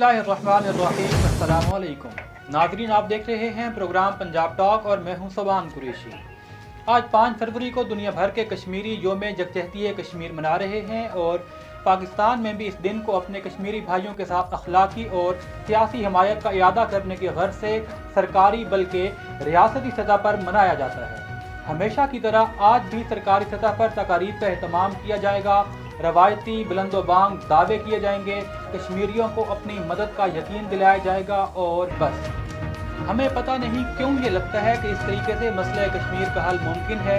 बिस्मिल्लाहिर्रहमानिर्रहीम। अस्सलामुअलैकुम नाज़रीन, आप देख रहे हैं प्रोग्राम पंजाब टॉक और मैं हूं सबान कुरैशी। आज 5 फरवरी को दुनिया भर के कश्मीरी योम यकजहती कश्मीर मना रहे हैं और पाकिस्तान में भी इस दिन को अपने कश्मीरी भाइयों के साथ अखलाकी और सियासी हमायत का इरादा करने की गर्ज से सरकारी बल्कि रियासती सतह पर मनाया जाता है। हमेशा की तरह आज भी सरकारी सतह पर तकारीब का एहतमाम किया जाएगा, रवायती बुलंदोबांग दावे किए जाएंगे, कश्मीरियों को अपनी मदद का यकीन दिलाया जाएगा और बस। हमें पता नहीं क्यों ये लगता है कि इस तरीके से मसला कश्मीर का हल मुमकिन है।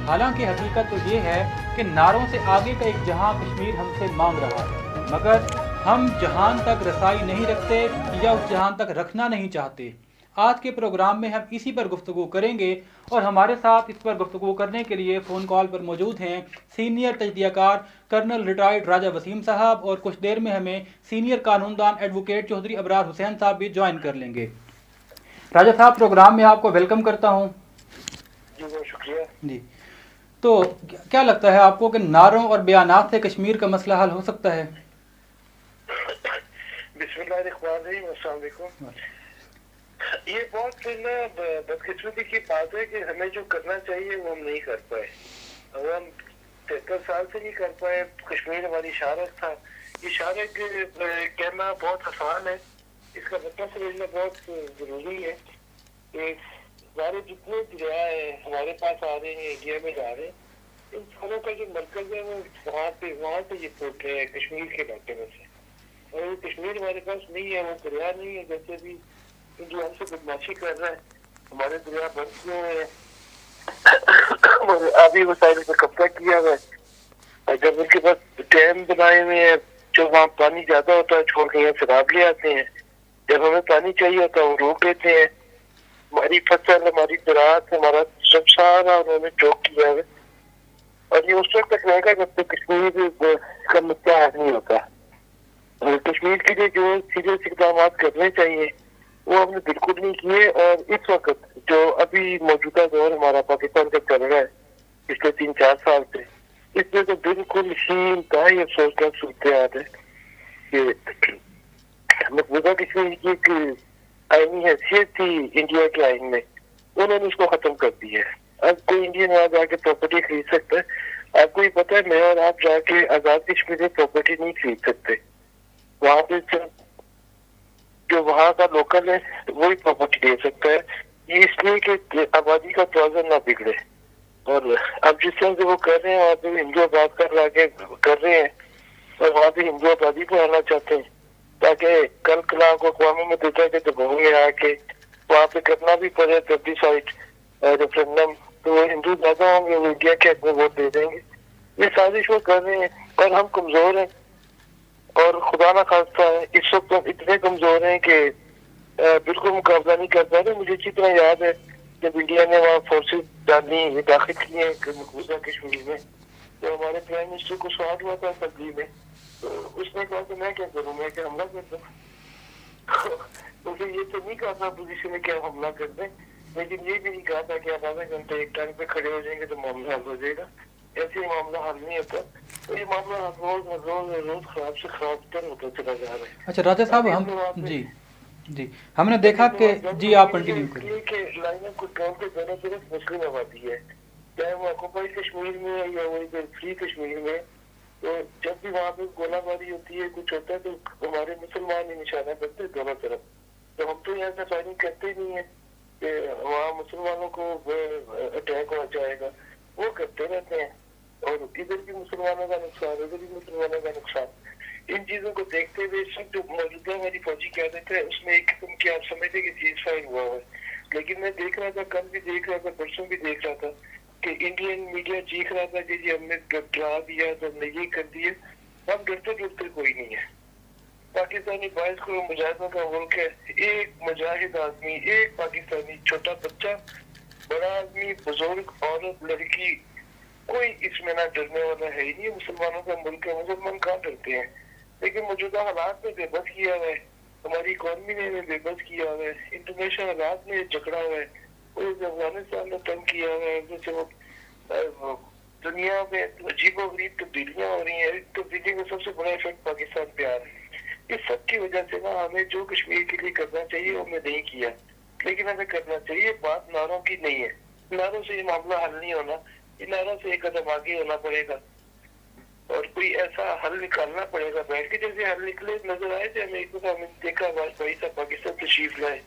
हालांकि हकीकत तो ये है कि नारों से आगे का एक जहां कश्मीर हमसे मांग रहा है, मगर हम जहान तक रसाई नहीं रखते या उस जहान तक रखना नहीं चाहते। आज के प्रोग्राम में हम इसी पर गुफ्तगू करेंगे और हमारे साथ इस पर गुफ्तगू करने के लिए फ़ोन कॉल पर मौजूद हैं सीनियर तजदियाकार कर्नल रिटायर्ड राजा वसीम साहब, और कुछ देर में हमें सीनियर कानूनदान एडवोकेट चौधरी अबरार हुसैन साहब भी ज्वाइन कर लेंगे। राजा साहब, प्रोग्राम में आपको वेलकम करता हूँ। जी बहुत शुक्रिया जी, तो क्या लगता है आपको कि नारों और बयानात से कश्मीर का मसला हल हो सकता है? बिस्मिल्लाहिर्रहमानिर्रहीम। अस्सलाम वालेकुम। ये बहुत ना बदकिस्मती की बात है कि हमें जो करना चाहिए वो हम नहीं कर पाए। और हम 73 साल से नहीं कर पाए। कश्मीर हमारी शारक था। ये शारक कहना बहुत आसान है, इसका मतलब समझना बहुत जरूरी है कि हमारे जितने दरिया है हमारे पास आ रहे हैं, इंडिया में जा रहे हैं, इन सारों का जो मरकज है वो वहाँ पे ये फूट रहे हैं कश्मीर के इलाके में से। और वो कश्मीर हमारे पास नहीं है, वो दरिया नहीं है। जैसे भी जो हमसे बदमाशी कर रहा है, हमारे दरिया बंद किए हुए हैं, आधी वसाइल पे कब्जा किया हुआ है। जब उनके पास डैम बनाए हुए हैं, जो वहाँ पानी ज्यादा होता है छोड़ के यहाँ शराब ले आते हैं। जब हमें पानी चाहिए होता है वो रोक देते हैं। हमारी फसल, हमारी ज़राअत, हमारा सब सारा उन्होंने चौक किया है। और ये उस वक्त तक रहेगा जब तक कश्मीर का मुद्दा हल नहीं होता। कश्मीर के लिए जो सीरियस इकदाम करने चाहिए वो हमने बिल्कुल नहीं किए। और इस वक्त जो अभी मौजूदा दौर हमारा पाकिस्तान का चल रहा है पिछले 3-4 साल से, इसमें तो बिल्कुल ही इंतहाई अफसोसनाक सूरत हाल है कि मकबूजा कश्मीर की एक आईनी हैसियत थी इंडिया के आइन में, उन्होंने उसको खत्म कर दिया है। अब कोई इंडियन वहां जाके प्रॉपर्टी खरीद सकता है। आपको ये पता है, मैं और आप जाके आजाद कश्मीर में प्रॉपर्टी नहीं खरीद सकते। वहां पे जो वहाँ का लोकल है वही प्रॉपर्टी ले सकता है। ये इसलिए कि आबादी का तवाज़ुन ना बिगड़े। और अब जिस तरह से वो कर रहे हैं, वहाँ पे हिंदू आबाद कर रहे हैं और वहाँ पे हिंदू आबादी को आना चाहते हैं ताकि कल कला को अक़वाम मुत्तहिदा के दबाव में आके वहाँ पे करना भी पड़े प्लेबिसाइट रेफरेंडम, तो वो हिंदू ज्यादा होंगे, वो इंडिया के हक में वोट दे देंगे। ये साजिश वो कर रहे हैं और हम कमजोर हैं। और खुदा ना खास्ता है, इस वक्त हम इतने कमजोर हैं कि बिल्कुल मुकाबला नहीं कर पा रहे। मुझे अच्छी तरह याद है जब इंडिया ने वहाँ फोर्सेज डाली, दाखिल किए मकबूजा कश्मीर में, तो हमारे प्राइम मिनिस्टर को सवाल हुआ था असम्बली में, तो उसने कहा कि मैं क्या करूँ, मैं क्या हमला कर दूँ। तो फिर ये तो नहीं कहा था अपोजिशन में क्या हमला कर दें, लेकिन ये भी नहीं कहा था कि आप आधे घंटे एक टाइम पे खड़े हो जाएंगे तो मामला हल हो जाएगा। ऐसे ही मामला हल नहीं होता। तो ये मामला रोज खराब से खराब तर होता चला जा रहा है। अच्छा राजा साहब, हम जी हमने देखा कि जी आप कंटिन्यू करिए। कि लाइन को काम के दोनों तरफ मुस्लिम आबादी है, चाहे वो ऑक्युपाइड कश्मीर में है या वही फ्री कश्मीर में। तो जब भी वहाँ पे गोलाबारी होती है, कुछ होता है, तो हमारे मुसलमान ही निशाना करते हैं दोनों तरफ। तो हम तो यहाँ से फायरिंग करते ही नहीं है कि वहाँ मुसलमानों को अटैक हो जाएगा, वो करते रहते हैं। और इधर भी मुसलमानों का नुकसान, उधर भी मुसलमानों का नुकसान। इन चीजों को देखते हुए सब जो मौजूदा हमारी फौजी क्यादत है उसमें एक किस्म की आप समझते कि चीज फायर हुआ है। लेकिन मैं देख रहा था, कल भी देख रहा था, परसों भी देख रहा था कि इंडियन मीडिया चीख रहा था कि जी हमने डरा दिया, तो हमने ये कर दिया। हम डरते डरते कोई नहीं है। पाकिस्तानी 22 करोड़ मुजाहिदों का मुल्क है। एक मुजाहिद आदमी, एक पाकिस्तानी, छोटा बच्चा, बड़ा आदमी, बुजुर्ग, औरत, लड़की, कोई इसमें ना डरने वाला है ही नहीं। मुसलमानों का मुल्क है, मुसलमान कहाँ डरते हैं। लेकिन मौजूदा हालात में बेबस किया हुआ है, हमारी इकॉनमी ने बेबस किया हुआ है, इंटरनेशनल हालात में झगड़ा हुआ है, अफगानिस्तान ने तंग किया हुआ है। जैसे वो दुनिया में अजीबो गरीब तब्दीलियां हो रही है। तब्दीली का सबसे बड़ा इफेक्ट पाकिस्तान पे आ रहा है। इस सब की वजह से ना हमें जो कश्मीर के लिए करना चाहिए वो हमने नहीं किया, लेकिन हमें करना चाहिए। बात नारों की नहीं है, नारों से ये मामला हल नहीं होना, इन नारों से एक कदम आगे होना पड़ेगा और कोई ऐसा हल निकालना पड़ेगा बैठ के। जैसे हल निकले नजर आए थे हमें, एक दफा हमने देखा वाजपेयी साहब पाकिस्तान तशरीफ लाए,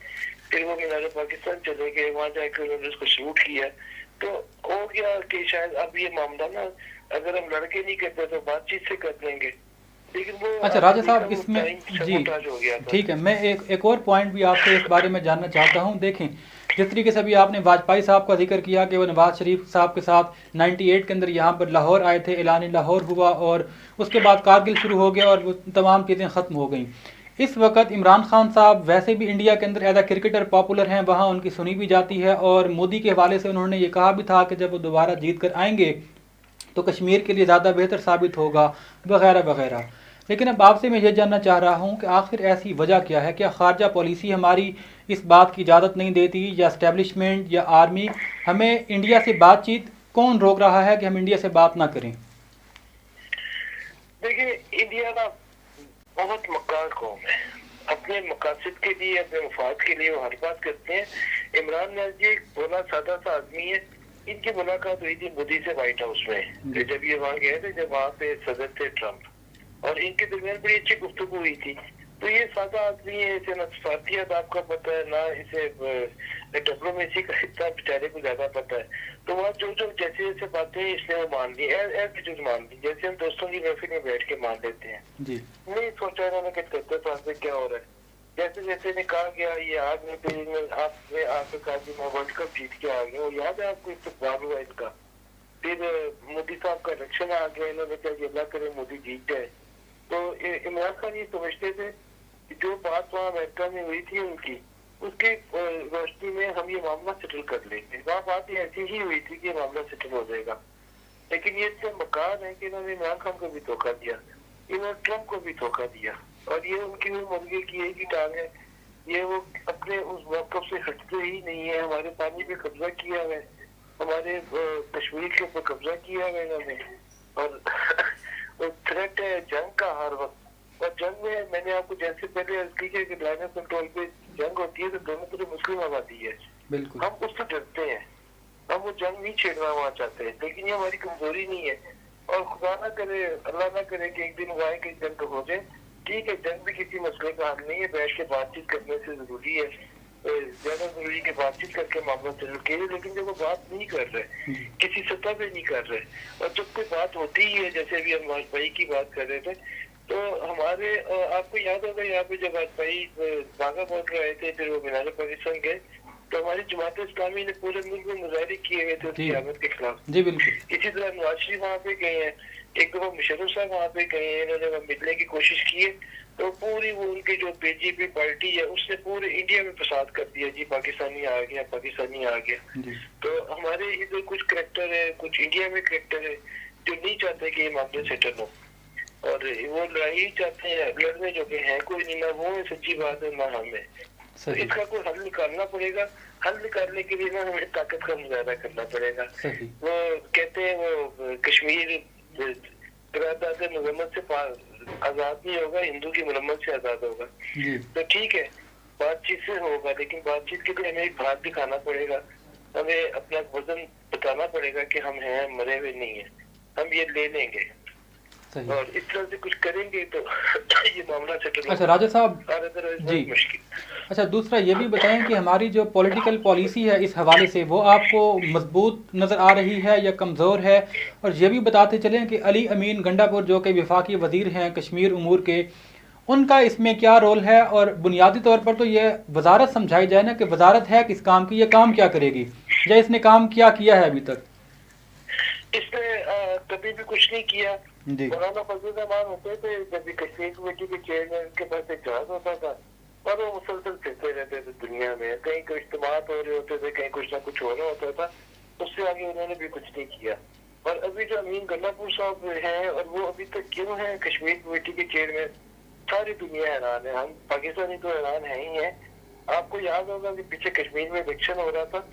फिर वो मीनार पाकिस्तान चले गए, वहां जाकर उन्होंने उसको सल्यूट किया। तो हो गया कि शायद अब ये मामला ना अगर हम लड़के नहीं करते तो बातचीत से कर लेंगे, लेकिन वो अच्छा राजा साहब, इसमें जी हो गया था। ठीक है, मैं एक और पॉइंट भी आपसे इस बारे में जानना चाहता हूं। देखें, जिस तरीके से अभी आपने वाजपेयी साहब का जिक्र किया कि वो नवाज शरीफ साहब के साथ 98 के अंदर यहाँ पर लाहौर आए थे, ऐलान लाहौर हुआ और उसके बाद कारगिल शुरू हो गया और वो तमाम चीज़ें ख़त्म हो गई। इस वक्त इमरान खान साहब वैसे भी इंडिया के अंदर एज अ क्रिकेटर पॉपुलर हैं, वहाँ उनकी सुनी भी जाती है और मोदी के हवाले से उन्होंने ये कहा भी था कि जब वो दोबारा जीत कर आएंगे तो कश्मीर के लिए ज़्यादा बेहतर साबित होगा वगैरह वगैरह। लेकिन अब आपसे मैं ये जानना चाह रहा हूँ कि आखिर ऐसी वजह क्या है? क्या खारजा पॉलिसी हमारी इस बात की इजाज़त नहीं देती, या इस्टेब्लिशमेंट या आर्मी? हमें इंडिया से बातचीत कौन रोक रहा है कि हम इंडिया से बात ना करें? देखिए, इंडिया ना बहुत मक्कार कौम है, अपने मकासद के लिए, अपने मफाद के लिए वो हर बात करते हैं। इमरान खान जी एक भोला सादा सा आदमी है। इनकी मुलाकात हुई थी मोदी से व्हाइट हाउस में, जब ये वहाँ गए थे, जब वहाँ पे सदर थे ट्रम्प, और इनके दरमियान बड़ी अच्छी गुफ्तगू हुई थी। तो ये सादा आदमी है, इसे ना सफारती आदाब का पता है, ना इसे डिप्लोमेसी का इतना बेचारे को ज्यादा पता है। तो वहाँ जो जो जैसे जैसे बातें इसने वो मान ली, एज मान ली, जैसे हम दोस्तों की महफिल में बैठ के मान लेते हैं। नहीं सोचा इन्होंने कि करते क्या हो रहा है। जैसे जैसे ने कहा गया ये आग में आपने आकर कहा कि मैं वर्ल्ड कप जीत के आ गया, और याद है आपको इस्तकबाल हुआ इनका। फिर मोदी साहब का इलेक्शन आ गया, इन्होंने कहा अल्लाह करे मोदी जीत जाए। तो इमरान खान ये समझते थे कि जो बात वहाँ अमेरिका में हुई थी उनकी, उसके रोशनी में हम ये मामला सेटल कर लेंगे। वहाँ बात ऐसी ही हुई थी कि मामला सेटल हो जाएगा, लेकिन ये इतने मकान है कि इन्होंने इमरान खान को भी धोखा दिया, इन्होंने ट्रम्प को भी धोखा दिया, और ये उनकी वो मुर्गे की एक ही टांग है। ये वो अपने उस मौकफ से हटते ही नहीं है। हमारे पानी पे कब्जा किया है, हमारे कश्मीर के ऊपर कब्जा किया है इन्होंने, और थ्रेट है जंग का हर वक्त। और जंग में मैंने आपको जैसे पहले अर्ज की कि लाइन ऑफ कंट्रोल पे जंग होती है तो दोनों तरफ मुस्लिम आबादी है, बिल्कुल हम उससे डरते हैं, हम वो जंग नहीं छेड़ना वहाँ चाहते हैं। लेकिन ये हमारी कमजोरी नहीं है, और खुदा ना करे, अल्लाह ना करे कि एक दिन वो आए कि जंग हो जाए। ठीक है, जंग भी किसी मसले का हल नहीं है, बैठ के बातचीत करने से जरूरी है, ज्यादा जरूरी के बातचीत करके मामला सेटल किए। लेकिन जब वो बात नहीं कर रहे, किसी सतह पे नहीं कर रहे, और जब कोई बात होती ही है, जैसे अभी हम वाजपेयी की बात कर रहे थे, तो हमारे आपको याद होगा यहाँ पे जब वाजपेयी बाघा बॉर्डर आए थे, फिर वो मीनार पाकिस्तान गए, तो हमारी जमात इस्लामी ने पूरे मुल्क में मुजाहरे किए हुए थे उसकी आमद के खिलाफ। जी बिल्कुल। इसी तरह नवाज शरीफ वहाँ पे गए हैं, एक दफा मुशर्रफ साहब वहाँ पे गए हैं, इन्होंने मिलने की कोशिश की है, तो पूरी वो उनकी जो बीजेपी पार्टी है उसने पूरे इंडिया में फसाद कर दिया, जी पाकिस्तानी आ गया, पाकिस्तानी आ गया। तो हमारे इधर कुछ करेक्टर है, कुछ इंडिया में करेक्टर है जो नहीं चाहते कि ये मामले सेटल हो, और वो लड़ाई चाहते हैं, लड़ने जो के हैं कोई नहीं, ना वो है सच्ची बात है, ना हम है। तो इसका कोई हल निकालना पड़ेगा। हल निकालने के लिए ना हमें ताकत का मुजाहरा करना पड़ेगा। वो कहते हैं वो कश्मीर मुजम्मत से आजाद नहीं होगा, हिंदू की मुजम्मत से आजाद होगा। तो ठीक है, बातचीत से होगा, लेकिन बातचीत के लिए हमें एक भाग दिखाना पड़ेगा, हमें अपना वजन बताना पड़ेगा कि हम हैं, मरे हुए नहीं है, हम ये ले लेंगे और इस तरह से कुछ करेंगे तो ये मामला सेटल। अच्छा राजा साहब जी, अच्छा दूसरा ये भी बताएं कि हमारी जो पॉलिटिकल पॉलिसी है इस हवाले से वो आपको मजबूत नज़र आ रही है या कमज़ोर है? और ये भी बताते चलें कि अली अमीन गंडापुर जो कि वफाकी वज़ीर हैं कश्मीर उमूर के, उनका इसमें क्या रोल है? और बुनियादी तौर पर तो ये वजारत समझाई जाए ना कि वजारत है किस काम की, ये काम क्या करेगी, या इसने काम क्या किया है अभी तक? इसने कभी भी कुछ नहीं किया। मौलाना फजल रहमान होते थे, जब भी कश्मीर कमेटी के चेयरमैन के पास एक जहाज होता था और वो मुसलसल फिरते रहते थे दुनिया में, कहीं कोई इज्तिमात हो रहे होते थे, कहीं कुछ ना कुछ हो रहा होता था, उससे आगे उन्होंने भी कुछ नहीं किया। और अभी जो अमीन गंडापुर साहब हैं, और वो अभी तक क्यों है कश्मीर कमेटी के चेयरमैन, सारी दुनिया हैरान है, हम पाकिस्तानी तो हैरान है ही है। आपको याद होगा कि पीछे कश्मीर में इलेक्शन हो रहा था,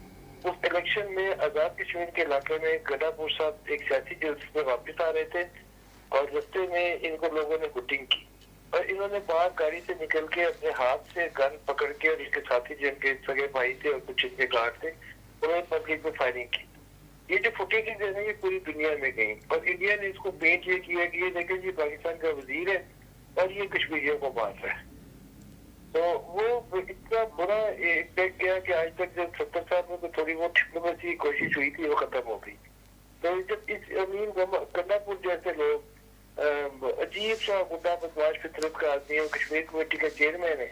उस इलेक्शन में आजाद कश्मीर के इलाके में गंडापुर साहब एक सियासी जलसे में वापस आ रहे थे और रास्ते में इनको लोगों ने हुटिंग की, और इन्होंने बाहर गाड़ी से निकल के अपने हाथ से गन पकड़ के, और इसके साथी जो इनके सगे भाई थे और कुछ इनके गार्ड थे, उन्होंने पब्लिक में फायरिंग की। ये जो फुटेजेस है ना, ये पूरी दुनिया में गई, और इंडिया ने इसको पेंट ये किया कि ये देखें ये पाकिस्तान का वजीर है और ये कश्मीरियों को मार रहा है। तो वो इतना बुरा इम्पैक्ट गया कि आज तक जब 70 साल में तो थोड़ी बहुत डिप्लोमेसी की कोशिश हुई थी, वो खत्म हो गई। तो जब इस अमीन गंडापुर जैसे लोग अजीब सा गुंडा बदमाश फितरत का आदमी है, कश्मीर कमेटी का चेयरमैन है,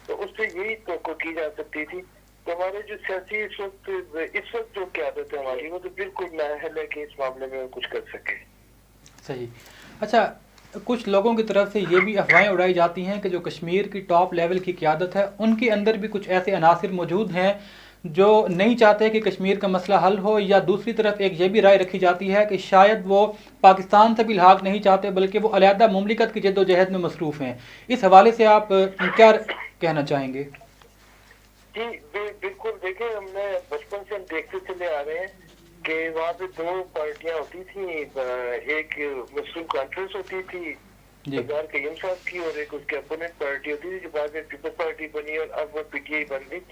तो उससे यही तो की जा सकती थी। तो हमारे जो सियासी इस वक्त जो क़यादत है हमारी, वो तो बिल्कुल नाअहल है कि इस मामले में कुछ कर सके। सही। अच्छा, कुछ लोगों की तरफ से ये भी अफवाहें उड़ाई जाती हैं कि जो कश्मीर की टॉप लेवल की क़यादत है, उनके अंदर भी कुछ ऐसे अनासिर मौजूद हैं जो नहीं चाहते कि कश्मीर का मसला हल हो, या दूसरी तरफ एक ये भी राय रखी जाती है कि शायद वो पाकिस्तान से भी लिहाक नहीं चाहते, बल्कि वो अलहदा मुमलिकत की जद्दोजहद में मसरूफ़ हैं। इस हवाले से आप क्या कहना चाहेंगे? जी बिल्कुल, देखिए हमने बचपन से हम देखते चले आ रहे हैं कि वहाँ पे दो पार्टियां होती थी, एक मुस्लिम कॉन्फ्रेंस होती थी सरदार कय्यूम साहब की, और एक उसके अपोनेंट पार्टी होती थी जो बाद में पीपल्स पार्टी बनी और अब वो पीटीआई बन गई।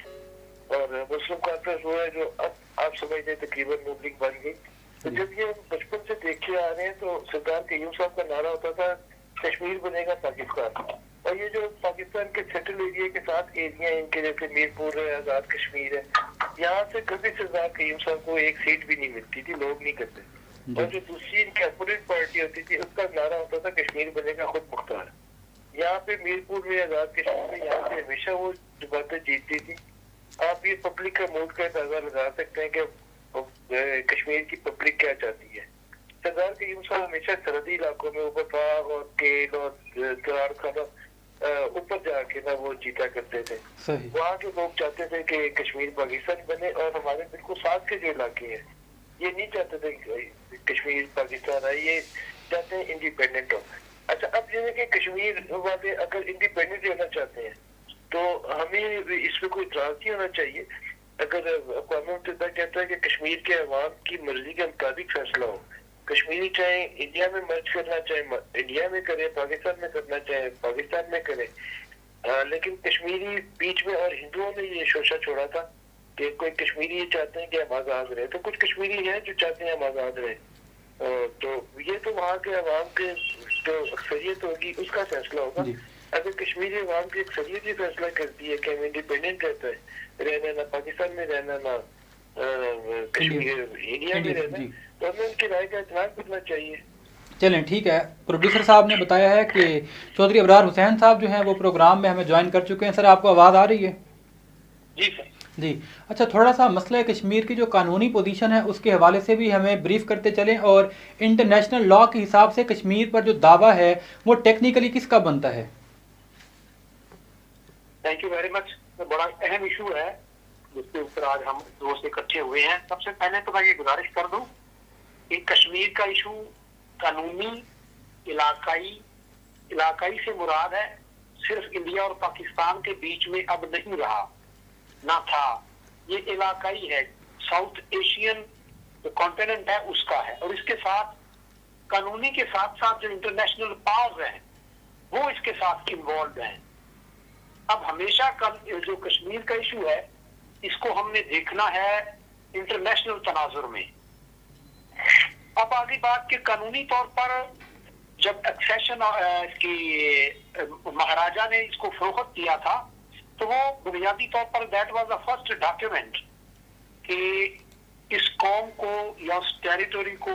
और मुस्लिम कॉन्फ्रेंस वो है जो अब आप समझते तकरीबन नून लीग बन गई। तो जब ये बचपन से देखे आ रहे हैं तो सरदार कय्यूम साहब का नारा होता था कश्मीर बनेगा पाकिस्तान, और ये जो पाकिस्तान के सेटल एरिया के साथ एरिया इनके जैसे मीरपुर है, आजाद कश्मीर है, यहाँ से कभी सरदार कय्यूम साहब को एक सीट भी नहीं मिलती थी, लोग नहीं करते। और जो दूसरी इनकी अपोनेंट पार्टी होती थी उसका नारा होता था कश्मीर बनेगा खुद मुख्तार। यहाँ पे मीरपुर में, आजाद कश्मीर में, यहाँ पे हमेशा वो बातें जीतती थी। आप ये पब्लिक का मूड का अंदाजा लगा सकते हैं कि कश्मीर की पब्लिक क्या चाहती है। सरदार कय्यूम साहब हमेशा सरहदी इलाकों में ऊपर बाग और केल और दरार खाना ऊपर जाके ना वो जीता करते थे। वहाँ के लोग चाहते थे कि कश्मीर पाकिस्तान बने, और हमारे बिल्कुल साथ के जो इलाके हैं ये नहीं चाहते थे कश्मीर पाकिस्तान है, ये चाहते हैं इंडिपेंडेंट हो। अच्छा, अब जैसे कि कश्मीर वाले अगर इंडिपेंडेंट रहना चाहते हैं तो हमें इसमें कोई इतराज नहीं होना चाहिए। अगर अक़वाम मुत्तहिदा कहता है कि कश्मीर के अवाम की मर्जी के मुताबिक फैसला हो, कश्मीरी चाहे इंडिया में मर्ज करना चाहे इंडिया में करे, पाकिस्तान में करना चाहे पाकिस्तान में करे, लेकिन कश्मीरी बीच में और हिंदुओं ने ये शोशा छोड़ा था कि कोई कश्मीरी ये चाहते हैं कि हम आज़ाद रहे, तो कुछ कश्मीरी हैं जो चाहते हैं हम आज़ाद रहे। तो ये तो वहाँ के अवाम के जो अक्सरियत होगी उसका फैसला होगा। अगर कश्मीरी अवाम की अक्सरियत ही फैसला करती है कि हम इंडिपेंडेंट रहना, ना पाकिस्तान में रहना, ना कश्मीर इंडिया में रहना, तो हमें उनकी राय का एहतराम करना चाहिए। चलें, ठीक है। प्रोड्यूसर साहब ने बताया है कि चौधरी अबरार हुसैन साहब जो हैं वो प्रोग्राम में हमें ज्वाइन कर चुके हैं। सर, आपको आवाज़ आ रही है? जी सर। जी। अच्छा, थोड़ा सा मसला कश्मीर की जो कानूनी पोजीशन है उसके हवाले से भी हमें ब्रीफ करते चलें, और इंटरनेशनल लॉ के हिसाब से कश्मीर पर जो दावा है वो टेक्निकली किसका बनता है? Thank you very much. बड़ा अहम इशू है जिसके ऊपर आज हम दोस्त इकट्ठे हुए हैं। सबसे पहले तो मैं ये गुजारिश कर दूं कि कश्मीर का इशू कानूनी इलाकाई से मुराद है, सिर्फ इंडिया और पाकिस्तान के बीच में अब नहीं रहा, ना था। ये इलाकाई है, साउथ एशियन जो कॉन्टिनेंट है उसका है, और इसके साथ कानूनी के साथ साथ जो इंटरनेशनल पावर्स हैं वो इसके साथ इन्वॉल्व हैं। अब हमेशा जो कश्मीर का इशू है इसको हमने देखना है इंटरनेशनल तनाजुर में। अब आगे बात के कानूनी तौर पर जब एक्सेशन की महाराजा ने इसको फरोख्त किया था तो वो बुनियादी तौर पर that was the first document कि इस कौम को या उस टेरिटोरी को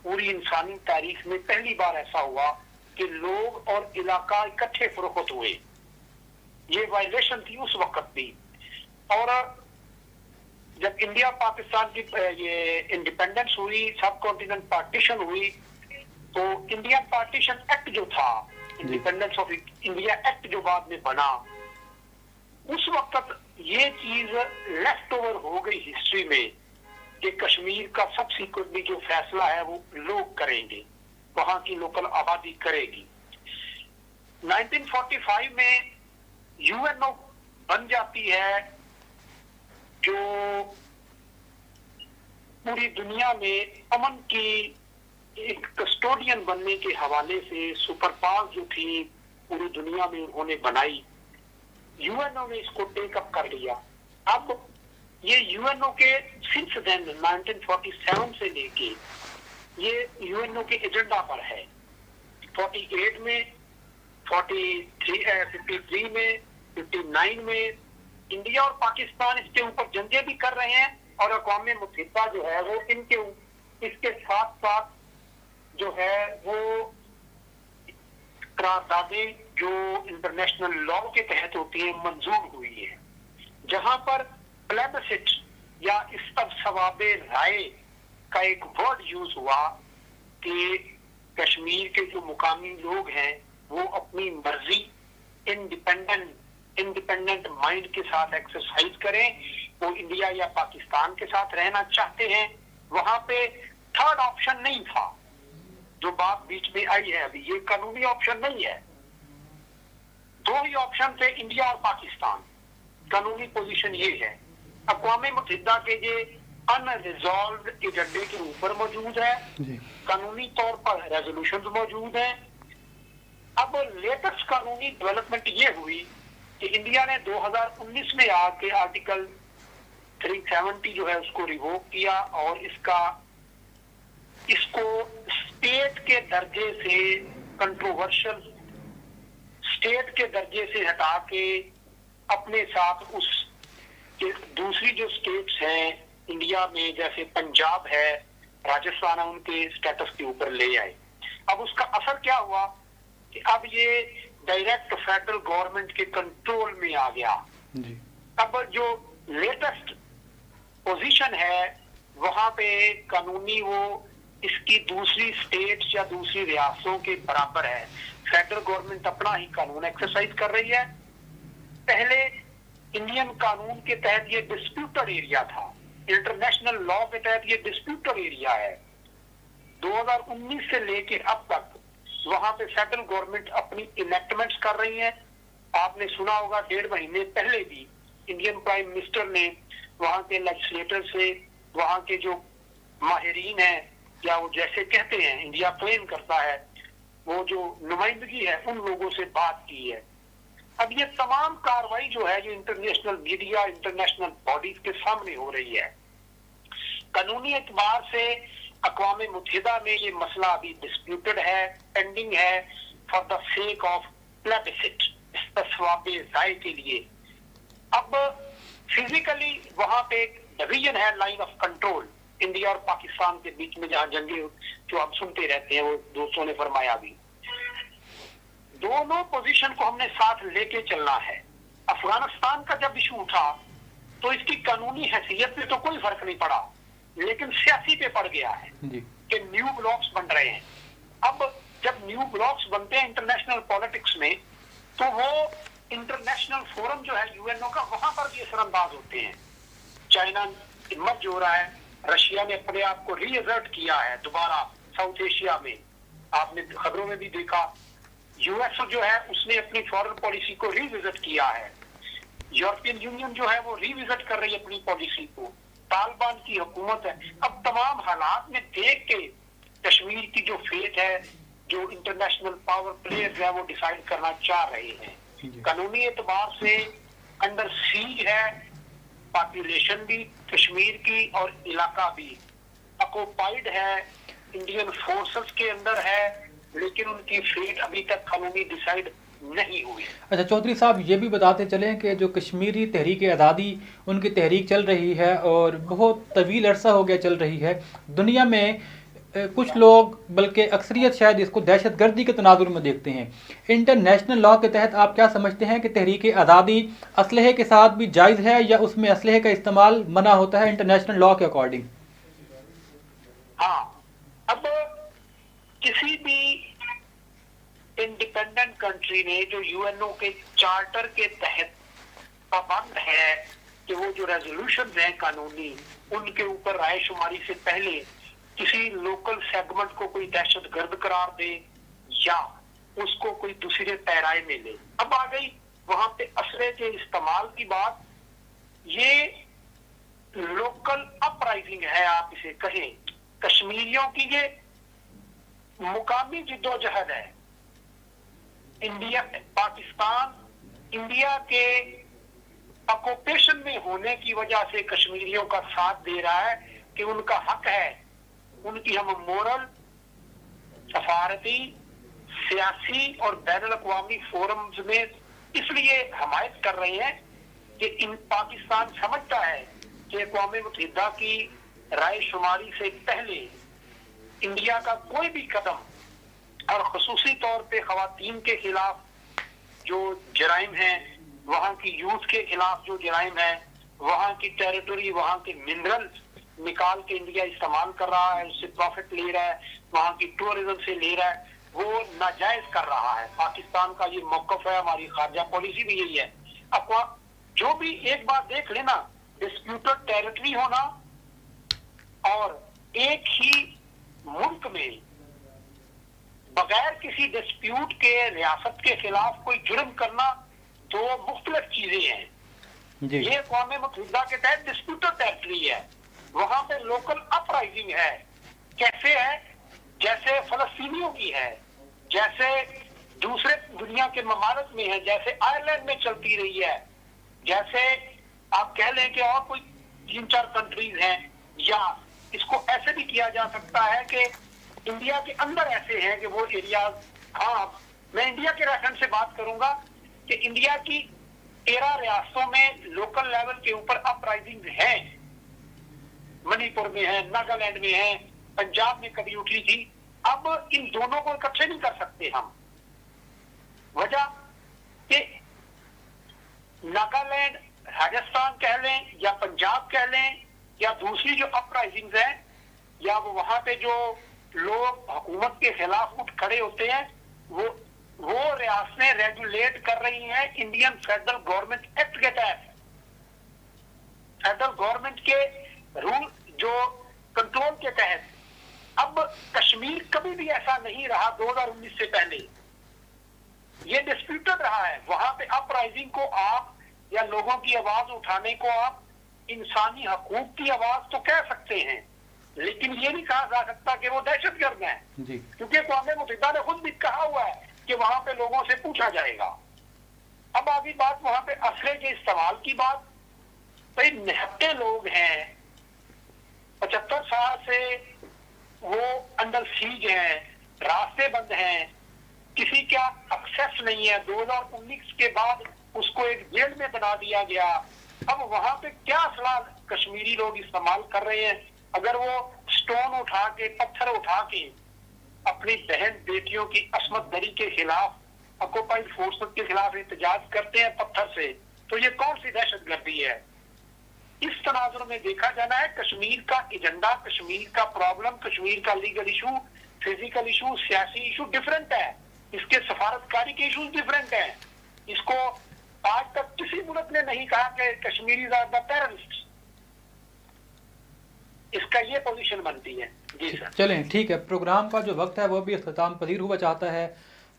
पूरी इंसानी तारीख में पहली बार ऐसा हुआ कि लोग और इलाका इकट्ठे फरोख्त हुए। ये वायलेशन थी उस वक्त भी। और जब इंडिया पाकिस्तान की ये इंडिपेंडेंस हुई, सब कॉन्टिनेंट पार्टीशन हुई, तो इंडिया पार्टीशन एक्ट जो था, इंडिपेंडेंस ऑफ इंडिया एक्ट जो बाद में बना, उस वक्त ये चीज लेफ्ट ओवर हो गई हिस्ट्री में कि कश्मीर का सबसीक्वेंटली जो फैसला है वो लोग करेंगे, वहां की लोकल आबादी करेगी। 1945 में यूएनओ बन जाती है जो पूरी दुनिया में अमन की एक कस्टोडियन बनने के हवाले से सुपर पावर जो थी पूरी दुनिया में उन्होंने बनाई, यूएनओ ने इसको टेकअप कर लिया। अब ये यूएनओ के सिंस देन 1947 से लेके ये यूएनओ के एजेंडा पर है। 48 में, 53 में, 59 में इंडिया और पाकिस्तान इसके ऊपर जंगे भी कर रहे हैं, और अक़वाम मुत्तहिदा जो है वो इसके साथ साथ जो है वो करारदादें जो इंटरनेशनल लॉ के तहत होती है मंजूर हुई है, जहां पर प्लेबिसिट या इस पर सवाबे राय का एक वर्ड यूज हुआ कि कश्मीर के जो मुकामी लोग हैं वो अपनी मर्जी इंडिपेंडेंट माइंड के साथ एक्सरसाइज करें, वो इंडिया या पाकिस्तान के साथ रहना चाहते हैं। वहां पे थर्ड ऑप्शन नहीं था, जो बात बीच में आई है अभी, ये कानूनी ऑप्शन नहीं है। दो ही ऑप्शन थे, इंडिया और पाकिस्तान। कानूनी पोजीशन ये है। अक़वाम मुत्तहिदा के ये अनरिजॉल्व्ड एजेंडे के ऊपर मौजूद है, कानूनी तौर पर रेजोल्यूशन मौजूद हैं। अब लेटेस्ट कानूनी डेवलपमेंट ये हुई कि इंडिया ने 2019 में आके आर्टिकल 370 जो है उसको रिवोक किया और इसको स्टेट के दर्जे से कंट्रोवर्शियल स्टेट के दर्जे से हटा के अपने साथ उस दूसरी जो स्टेट्स हैं इंडिया में, जैसे पंजाब है, राजस्थान है, उनके स्टेटस के ऊपर ले आए। अब उसका असर क्या हुआ कि अब ये डायरेक्ट फेडरल गवर्नमेंट के कंट्रोल में आ गया जी। अब जो लेटेस्ट पोजीशन है वहां पे कानूनी वो इसकी दूसरी स्टेट्स या दूसरी रियासतों के बराबर है। फेडरल गवर्नमेंट अपना ही कानून एक्सरसाइज कर रही है। पहले इंडियन कानून के तहत ये डिस्प्यूटेड एरिया था, इंटरनेशनल लॉ के तहत ये डिस्प्यूटेड एरिया है। 2019 से लेके अब तक वहां पे फेडरल गवर्नमेंट अपनी इनेक्टमेंट्स कर रही है। आपने सुना होगा 1.5 महीने पहले भी इंडियन प्राइम मिनिस्टर ने वहां के लेजिस्लेटर से, वहां के जो माहिरीन हैं या वो जैसे कहते हैं इंडिया क्लेम करता है, वो जो नुमाइंदगी है उन लोगों से बात की है। अब ये तमाम कार्रवाई जो है जो इंटरनेशनल मीडिया, इंटरनेशनल बॉडीज के सामने हो रही है। कानूनी एतबार से अक़वाम मुत्तहिदा में ये मसला अभी डिस्प्यूटेड है, पेंडिंग है for the sake of plebiscite, सवाबे राय के लिए। अब फिजिकली वहां पे एक डिवीजन है, लाइन ऑफ कंट्रोल इंडिया और पाकिस्तान के बीच में, जहां जंगे जो हम सुनते रहते हैं, वो दोस्तों ने फरमाया भी। दोनों पोजीशन को हमने साथ लेके चलना है। अफगानिस्तान का जब इशू उठा तो इसकी कानूनी हैसियत पे तो कोई फर्क नहीं पड़ा, लेकिन सियासी पे पड़ गया है कि न्यू ब्लॉक्स बन रहे हैं। अब जब न्यू ब्लॉक्स बनते हैं इंटरनेशनल पॉलिटिक्स में, तो वो इंटरनेशनल फोरम जो है यूएनओ का, वहां पर भी असरअंदाज होते हैं। चाइना मर्ज हो रहा है, रशिया ने अपने आप को रीअसर्ट किया है दोबारा साउथ एशिया में, आपने खबरों में भी देखा। यूएस जो है उसने अपनी फॉरेन पॉलिसी को रिविजिट किया है। यूरोपियन यूनियन जो है वो रिविजिट कर रही है अपनी पॉलिसी को। तालिबान की हुकूमत है। अब तमाम हालात में देख के कश्मीर की जो फेट है, जो इंटरनेशनल पावर प्लेयर्स है वो डिसाइड करना चाह रहे हैं। कानूनी एतबार से अंडर सीज है पॉपुलेशन भी कश्मीर की और इलाका भी, ऑक्युपाइड है, इंडियन फोर्सेस के अंदर है, लेकिन उनकी फेट अभी तक कानूनी डिसाइड नहीं हुई। अच्छा चौधरी साहब, ये भी बताते चलें कि जो कश्मीरी तहरीक आज़ादी, उनकी तहरीक चल रही है और बहुत तवील अरसा हो गया चल रही है। दुनिया में कुछ लोग, बल्कि अक्सरियत शायद इसको दहशतगर्दी के तनाजुर में देखते हैं। इंटरनेशनल लॉ के तहत आप क्या समझते हैं कि तहरीक आज़ादी असलहे के साथ भी जायज़ है या उसमें असलहे का इस्तेमाल मना होता है इंटरनेशनल लॉ के अकॉर्डिंग? हाँ, अब किसी भी इंडिपेंडेंट कंट्री ने जो यूएनओ के चार्टर के तहत पाबंद है कि वो जो रेजोल्यूशन हैं कानूनी, उनके ऊपर रायशुमारी से पहले किसी लोकल सेगमेंट को कोई दहशतगर्द करार दे या उसको कोई दूसरे पैराए में ले। अब आ गई वहां पे असले के इस्तेमाल की बात। ये लोकल अपराइजिंग है, आप इसे कहें, कश्मीरियों की ये मुकामी जिद्दोजहद है। पाकिस्तान इंडिया के ऑक्युपेशन में होने की वजह से कश्मीरियों का साथ दे रहा है कि उनका हक है, उनकी हम मोरल, सफारती, सियासी और बैनुल अक़वामी फोरम्स में इसलिए हमायत कर रहे हैं कि इन पाकिस्तान समझता है कि अक़वाम मुत्तहिदा की राय शुमारी से पहले इंडिया का कोई भी कदम और खुसूसी तौर पे ख़वातीन के खिलाफ जो जराइम हैं, वहाँ की यूथ के खिलाफ जो जराइम है, वहाँ की टेरिटरी, वहाँ के मिनरल्स निकाल के इंडिया इस्तेमाल कर रहा है, उससे प्रॉफिट ले रहा है, वहाँ की टूरिज्म से ले रहा है, वो नाजायज कर रहा है। पाकिस्तान का ये मौक़िफ़ है, हमारी खारजा पॉलिसी भी यही है। अब जो भी एक बात देख लेना, डिस्प्यूटेड टेरिटरी होना और एक ही मुल्क में बगैर किसी डिस्प्यूट के रियासत के खिलाफ कोई जुर्म करना, तो मुख्तलिफ चीजें हैं। ये अक़वाम मुत्तहिदा के तहत डिस्प्यूटेड टेरिटरी है, वहां पे लोकल अपराइजिंग है। कैसे है? जैसे फलस्तीनियों की है, जैसे दूसरे दुनिया के ममालिक में है, जैसे आयरलैंड में चलती रही है, जैसे आप कह लें कि और कोई 3-4 कंट्रीज हैं, या इसको ऐसे भी किया जा सकता है कि इंडिया के अंदर ऐसे हैं कि वो एरियाज, हाँ मैं इंडिया के रेफरेंस से बात करूंगा कि इंडिया की 13 रियासतों में लोकल लेवल के ऊपर अपराइजिंग है। मणिपुर में है, नागालैंड में है, पंजाब में कभी उठी थी। अब इन दोनों को इकट्ठे नहीं कर सकते हम, वजह कि नागालैंड, राजस्थान कह लें या पंजाब कह लें, या दूसरी जो अपराइजिंग्स हैं, या वो वहां पे जो लोग हुकूमत के खिलाफ उठ खड़े होते हैं, वो रियासतें रेगुलेट कर रही हैं इंडियन फेडरल गवर्नमेंट एक्ट के तहत। फेडरल गवर्नमेंट के रूल जो कंट्रोल के तहत। अब कश्मीर कभी भी ऐसा नहीं रहा 2019 से पहले, ये डिस्प्यूटेड रहा है। वहां पे अपराइजिंग को आप या लोगों की आवाज उठाने को आप इंसानी हकूक की आवाज तो कह सकते हैं, लेकिन ये नहीं कहा जा सकता कि वो दहशतगर्द है, क्योंकि अक़वाम मुत्तहिदा ने खुद भी कहा हुआ है कि वहां पे लोगों से पूछा जाएगा। अब आगे बात वहां पे असले के इस्तेमाल की बात, भाई निहत्ते लोग हैं, 75 साल से वो अंडर सीज हैं, रास्ते बंद हैं, किसी का एक्सेस नहीं है। 2019 के बाद उसको एक जेल में बना दिया गया। अब वहां पे क्या असला कश्मीरी लोग इस्तेमाल कर रहे हैं? अगर वो स्टोन उठा के, पत्थर उठा के अपनी बहन बेटियों की असमत दरी के खिलाफ, ऑक्युपाइड फोर्सेस के खिलाफ एहतजाज करते हैं पत्थर से, तो ये कौन सी दहशतगर्दी है? इस तनाजुर में देखा जाना है कश्मीर का एजेंडा, कश्मीर का प्रॉब्लम, कश्मीर का लीगल इशू, फिजिकल इशू, सियासी इशू डिफरेंट है, इसके सफारतकारी के इशूज डिफरेंट है। इसको आज तक किसी मुल्क ने नहीं कहा कि कश्मीरी आर द टेररिस्ट। इसका ये पोजीशन बनती है। जी सर। चलें, ठीक है, प्रोग्राम का जो वक्त है वो भी अख्ताम पजीर हुआ चाहता है।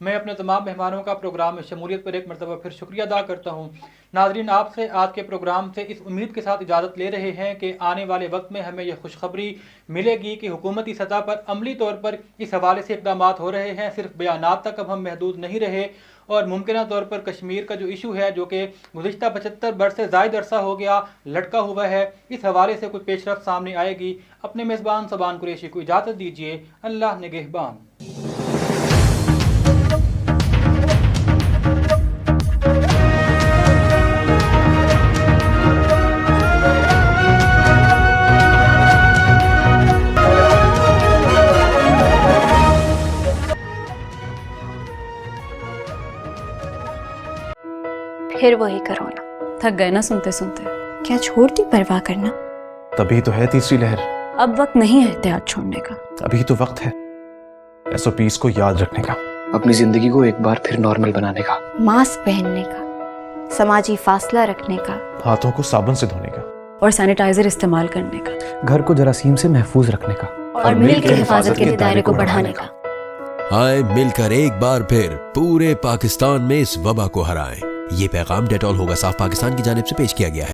मैं अपने तमाम मेहमानों का प्रोग्राम में शमूलियत पर एक मरतबा फिर शुक्रिया अदा करता हूँ। नाजरीन, आपसे आज के प्रोग्राम से इस उम्मीद के साथ इजाज़त ले रहे हैं कि आने वाले वक्त में हमें यह खुशखबरी मिलेगी कि हुकूमती सतह पर अमली तौर पर इस हवाले से इक़दाम हो रहे हैं। सिर्फ बयानात तक अब हम महदूद नहीं रहे और मुमकिन तौर पर कश्मीर का जो इशू है, जो कि गुज़िश्ता 75 बरस से ज़ायद अरसा हो गया लटका हुआ है, इस हवाले से कोई पेशरफ सामने आएगी। अपने मेज़बान सोबान कुरैशी को इजाज़त दीजिए। अल्लाह निगहबान। फिर वही कोरोना। थक गए ना सुनते सुनते। क्या छोड़ दी परवाह करना? तभी तो है तीसरी लहर। अब वक्त नहीं है एहतियात छोड़ने का। अभी तो वक्त है SOPs को याद रखने का, अपनी जिंदगी को एक बार फिर नॉर्मल बनाने का, मास्क पहनने का, समाजी फासला रखने का, हाथों को साबुन से धोने का और सैनिटाइजर इस्तेमाल करने का, घर को जरासीम से महफूज रखने का और मिलकर हिफाजत के दायरे को बढ़ाने का। आए मिलकर एक बार फिर पूरे पाकिस्तान में इस वबा को हराएं। ये पैगाम डेटॉल होगा साफ पाकिस्तान की जानिब से पेश किया गया है।